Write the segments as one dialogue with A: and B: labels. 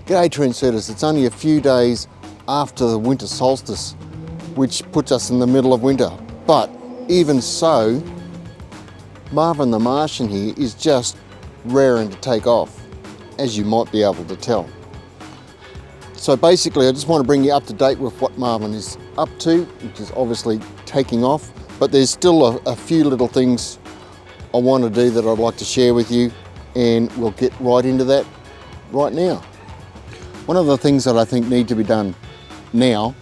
A: G'day trendsetters, it's only a few days after the winter solstice, which puts us in the middle of winter. But even so, Marvin the Martian here is just raring to take off, as you might be able to tell. So basically, I just want to bring you up to date with what Marvin is up to, which is obviously taking off. But there's still a few little things I want to do that I'd like to share with you, and we'll get right into that right now. One of the things that I think need to be done now,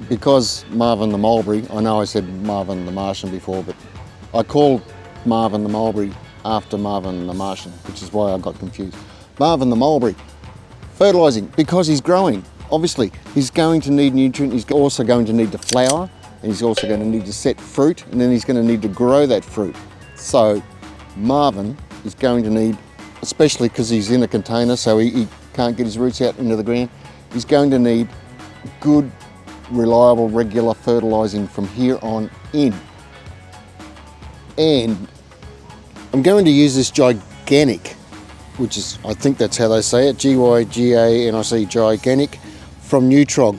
A: because Marvin the Mulberry, I know I said Marvin the Martian before, but I called Marvin the Mulberry after Marvin the Martian, which is why I got confused. Marvin the Mulberry, fertilising, because he's growing. Obviously, he's going to need nutrient, he's also going to need to flower, and he's also going to need to set fruit, and then he's going to need to grow that fruit. So Marvin is going to need, especially because he's in a container, so he can't get his roots out into the ground, he's going to need good, reliable, regular fertilising from here on in. And I'm going to use this gigantic, which is, I think that's how they say it, G-Y-G-A-N-I-C, gigantic, from ℙ𝕃𝕼𝔸𝕊.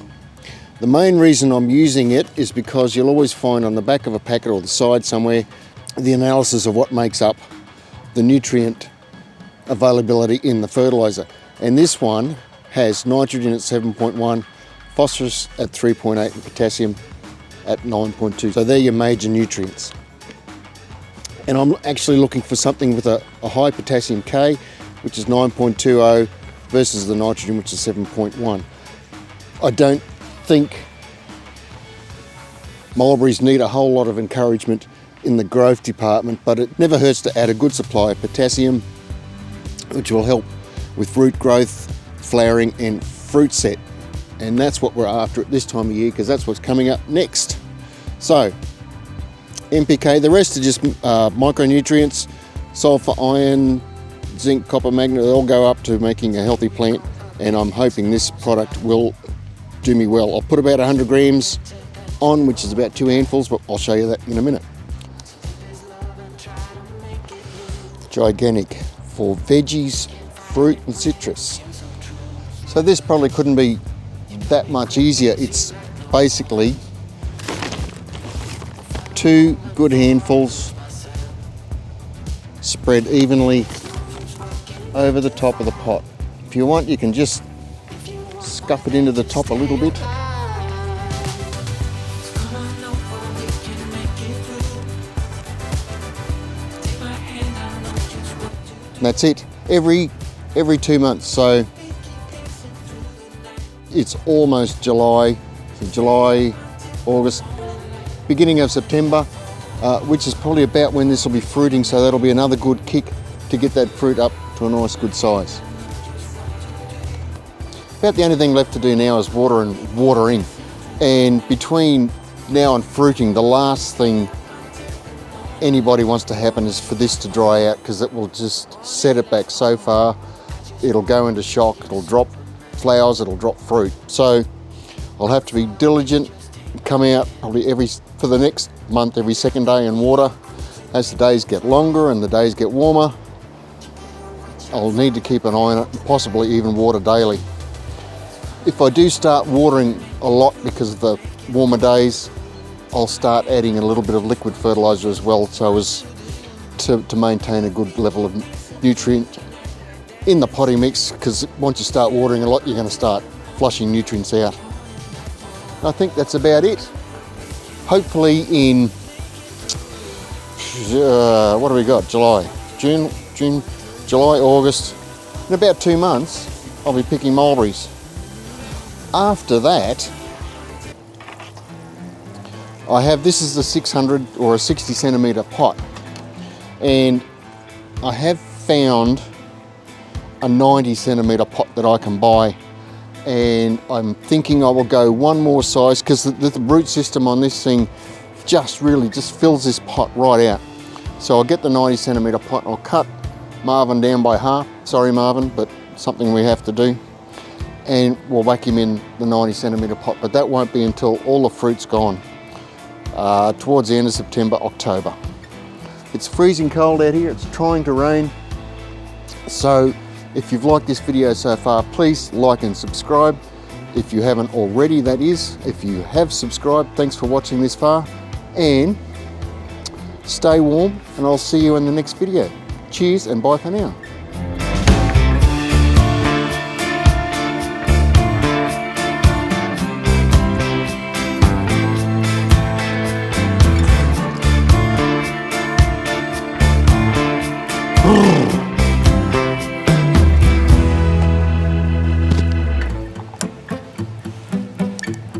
A: The main reason I'm using it is because you'll always find on the back of a packet or the side somewhere the analysis of what makes up the nutrient availability in the fertiliser. And this one has nitrogen at 7.1, phosphorus at 3.8 and potassium at 9.2. So they're your major nutrients. And I'm actually looking for something with a high potassium K, which is 9.20 versus the nitrogen, which is 7.1. I don't think mulberries need a whole lot of encouragement in the growth department, but it never hurts to add a good supply of potassium, which will help with root growth, flowering and fruit set. And that's what we're after at this time of year, because that's what's coming up next. So NPK, the rest are just micronutrients, sulfur, iron, zinc, copper, magnesium, they all go up to making a healthy plant, and I'm hoping this product will do me well. I'll put about 100 grams on, which is about 2 handfuls, but I'll show you that in a minute. Gigantic for veggies, fruit and citrus. So this probably couldn't be that much easier. It's basically 2 good handfuls spread evenly over the top of the pot. If you want, you can just scuff it into the top a little bit. And that's it, every 2 months. So it's almost July, so July, August, beginning of September, which is probably about when this will be fruiting, so that'll be another good kick to get that fruit up to a nice good size. About the only thing left to do now is watering. And between now and fruiting, the last thing anybody wants to happen is for this to dry out, because it will just set it back so far. It'll go into shock, it'll drop flowers, it'll drop fruit. So I'll have to be diligent, come out probably for the next month, every second day and water. As the days get longer and the days get warmer, I'll need to keep an eye on it, and possibly even water daily. If I do start watering a lot because of the warmer days, I'll start adding a little bit of liquid fertilizer as well, so as to maintain a good level of nutrient in the potting mix, because once you start watering a lot, you're going to start flushing nutrients out. I think that's about it. Hopefully in, what do we got, July, June, July, August, in about 2 months, I'll be picking mulberries. After that, this is the 600 or a 60 centimetre pot, and I have found a 90 centimetre pot that I can buy, and I'm thinking I will go one more size, because the root system on this thing just fills this pot right out. So I'll get the 90 centimetre pot, I'll cut Marvin down by half. Sorry Marvin, but something we have to do. And we'll whack him in the 90 centimetre pot, but that won't be until all the fruit's gone. Towards the end of September, October. It's freezing cold out here, it's trying to rain. So If you've liked this video so far, please like and subscribe. If you haven't already, that is. If you have subscribed, thanks for watching this far. And stay warm, and I'll see you in the next video. Cheers and bye for now.